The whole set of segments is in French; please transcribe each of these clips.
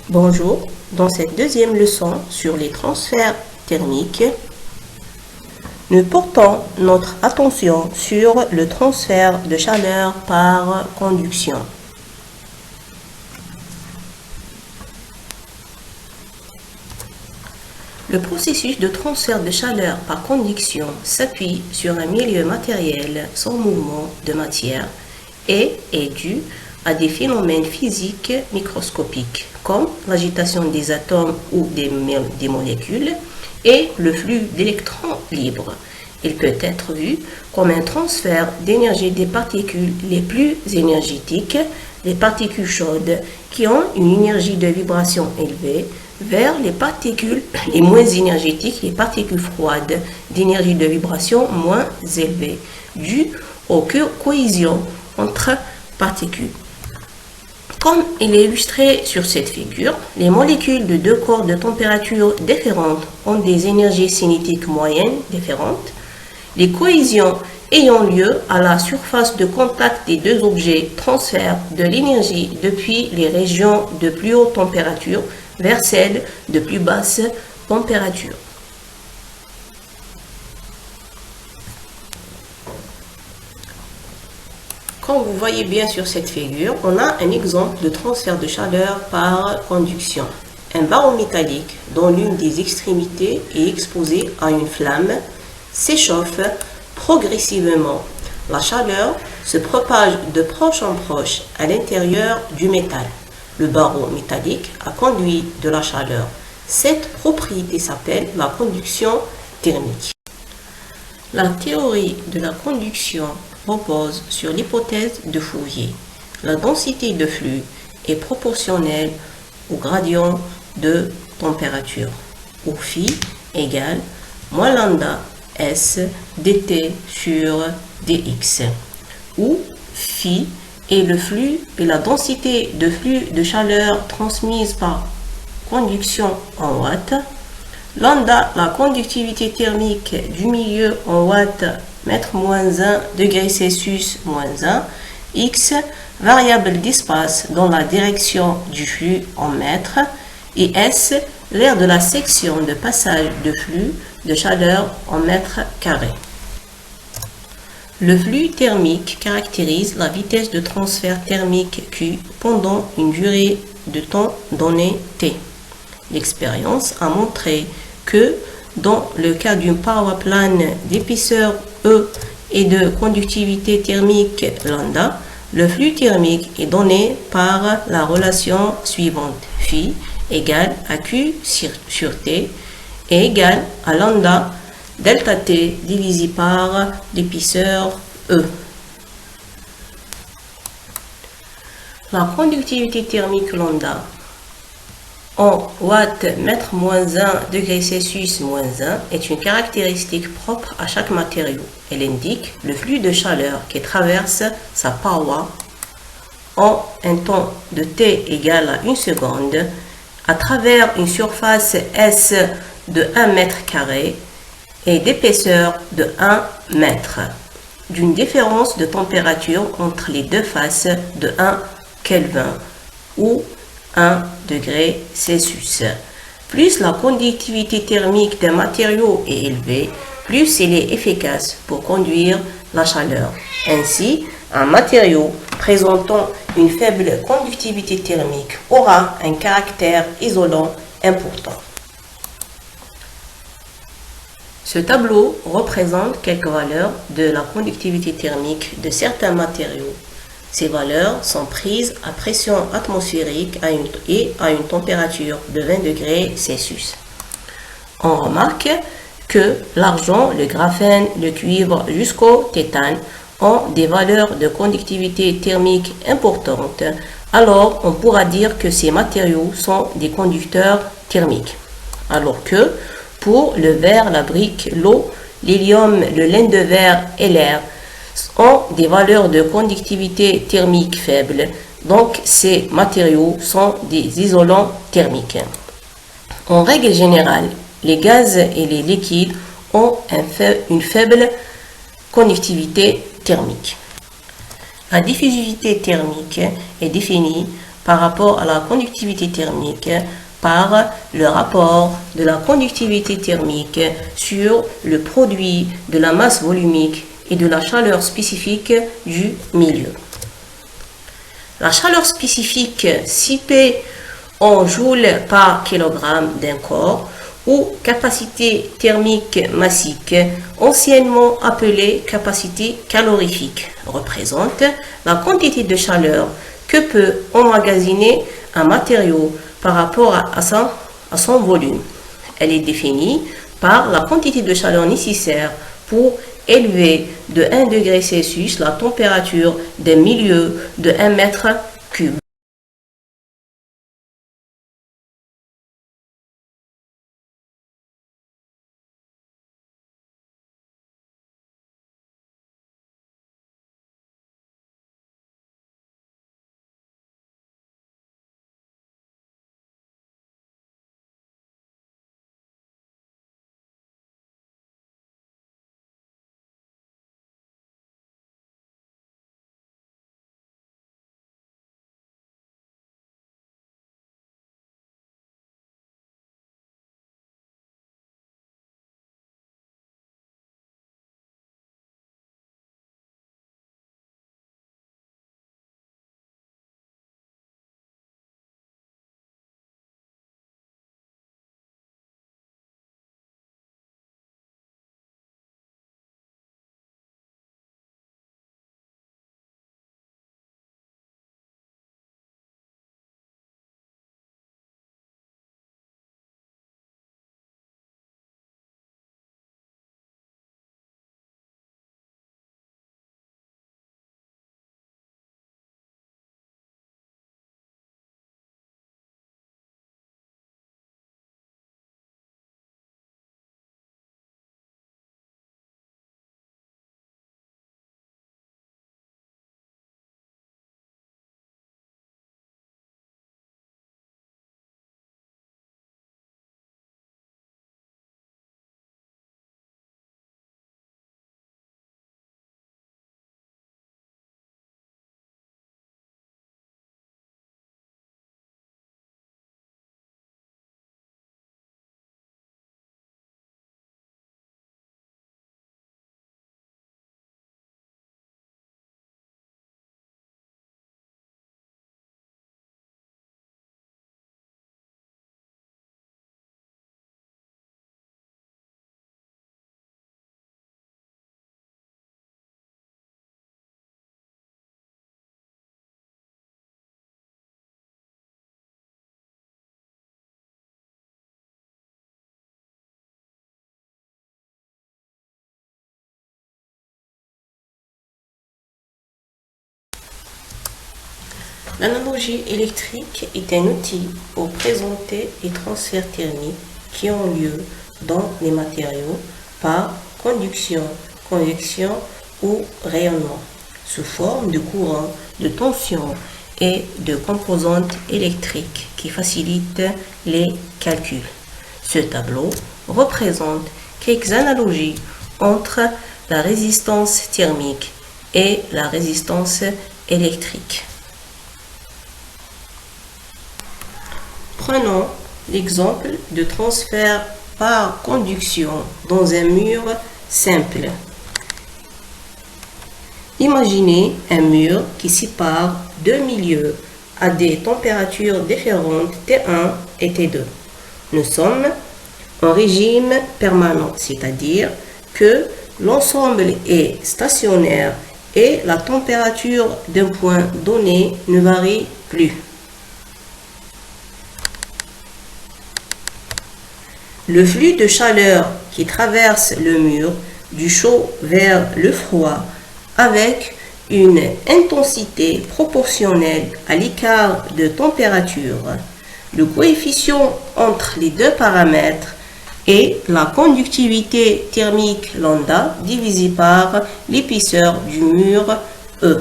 Bonjour, dans cette deuxième leçon sur les transferts thermiques, nous portons notre attention sur le transfert de chaleur par conduction. Le processus de transfert de chaleur par conduction s'appuie sur un milieu matériel sans mouvement de matière et est dû à des phénomènes physiques microscopiques comme l'agitation des atomes ou des molécules et le flux d'électrons libres. Il peut être vu comme un transfert d'énergie des particules les plus énergétiques, les particules chaudes qui ont une énergie de vibration élevée, vers les particules les moins énergétiques, les particules froides d'énergie de vibration moins élevée, due aux cohésions entre particules. Comme il est illustré sur cette figure, les molécules de deux corps de température différentes ont des énergies cinétiques moyennes différentes. Les cohésions ayant lieu à la surface de contact des deux objets transfèrent de l'énergie depuis les régions de plus haute température vers celles de plus basse température. Comme vous voyez bien sur cette figure, on a un exemple de transfert de chaleur par conduction. Un barreau métallique dont l'une des extrémités est exposée à une flamme s'échauffe progressivement. La chaleur se propage de proche en proche à l'intérieur du métal. Le barreau métallique a conduit de la chaleur. Cette propriété s'appelle la conduction thermique. La théorie de la conduction repose sur l'hypothèse de Fourier. La densité de flux est proportionnelle au gradient de température, où phi égale moins lambda S dt sur dx, où phi est le flux et la densité de flux de chaleur transmise par conduction en watts, lambda la conductivité thermique du milieu en watts mètre moins 1 degré Celsius moins 1, x variable d'espace dans la direction du flux en mètres et s l'aire de la section de passage de flux de chaleur en mètres carrés. Le flux thermique caractérise la vitesse de transfert thermique Q pendant une durée de temps donnée T. L'expérience a montré que dans le cas d'une paroi plane d'épaisseur E et de conductivité thermique lambda, le flux thermique est donné par la relation suivante. Phi égale à Q sur T est égal à lambda delta T divisé par l'épaisseur E. La conductivité thermique lambda en watts mètre moins 1 degré Celsius moins 1 est une caractéristique propre à chaque matériau. Elle indique le flux de chaleur qui traverse sa paroi en un temps de T égale à 1 seconde à travers une surface S de 1 mètre carré et d'épaisseur de 1 mètre, d'une différence de température entre les deux faces de 1 Kelvin ou 1 degré Celsius. Plus la conductivité thermique d'un matériau est élevée, plus il est efficace pour conduire la chaleur. Ainsi, un matériau présentant une faible conductivité thermique aura un caractère isolant important. Ce tableau représente quelques valeurs de la conductivité thermique de certains matériaux. Ces valeurs sont prises à pression atmosphérique et à une température de 20 degrés Celsius. On remarque que l'argent, le graphène, le cuivre jusqu'au tétane ont des valeurs de conductivité thermique importantes. Alors, on pourra dire que ces matériaux sont des conducteurs thermiques. Alors que pour le verre, la brique, l'eau, l'hélium, le lin de verre et l'air ont des valeurs de conductivité thermique faibles, donc ces matériaux sont des isolants thermiques. En règle générale, les gaz et les liquides ont une faible conductivité thermique. La diffusivité thermique est définie par rapport à la conductivité thermique par le rapport de la conductivité thermique sur le produit de la masse volumique et de la chaleur spécifique du milieu. La chaleur spécifique Cp en joules par kilogramme d'un corps ou capacité thermique massique, anciennement appelée capacité calorifique, représente la quantité de chaleur que peut emmagasiner un matériau par rapport à son volume. Elle est définie par la quantité de chaleur nécessaire pour élever de 1 degré Celsius la température d'un milieu de 1 mètre cube. L'analogie électrique est un outil pour présenter les transferts thermiques qui ont lieu dans les matériaux par conduction, convection ou rayonnement, sous forme de courant, de tension et de composantes électriques qui facilitent les calculs. Ce tableau représente quelques analogies entre la résistance thermique et la résistance électrique. Prenons l'exemple de transfert par conduction dans un mur simple. Imaginez un mur qui sépare deux milieux à des températures différentes T1 et T2. Nous sommes en régime permanent, c'est-à-dire que l'ensemble est stationnaire et la température d'un point donné ne varie plus. Le flux de chaleur qui traverse le mur du chaud vers le froid avec une intensité proportionnelle à l'écart de température. Le coefficient entre les deux paramètres est la conductivité thermique lambda divisé par l'épaisseur du mur E.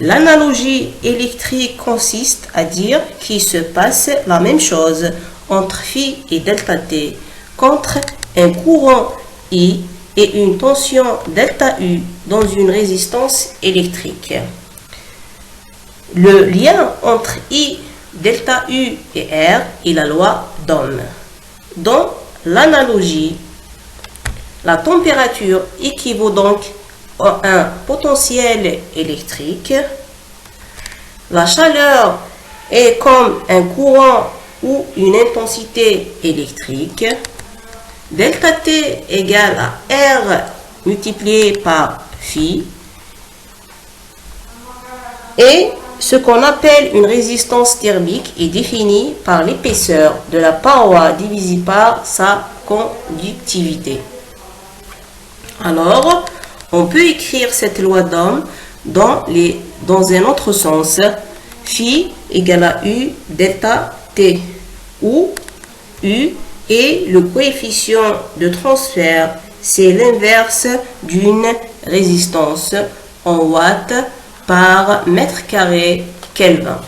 L'analogie électrique consiste à dire qu'il se passe la même chose entre phi et delta T contre un courant I et une tension delta U dans une résistance électrique. le lien entre I, delta U et R est la loi d'Ohm. Dans l'analogie, la température équivaut donc à un potentiel électrique. La chaleur est comme un courant ou une intensité électrique. Delta T égale à R multiplié par phi. Et ce qu'on appelle une résistance thermique est définie par l'épaisseur de la paroi divisée par sa conductivité. Alors, on peut écrire cette loi d'Ohm dans un autre sens. Phi égale à U delta T, où U est le coefficient de transfert, c'est l'inverse d'une résistance en watts par mètre carré Kelvin.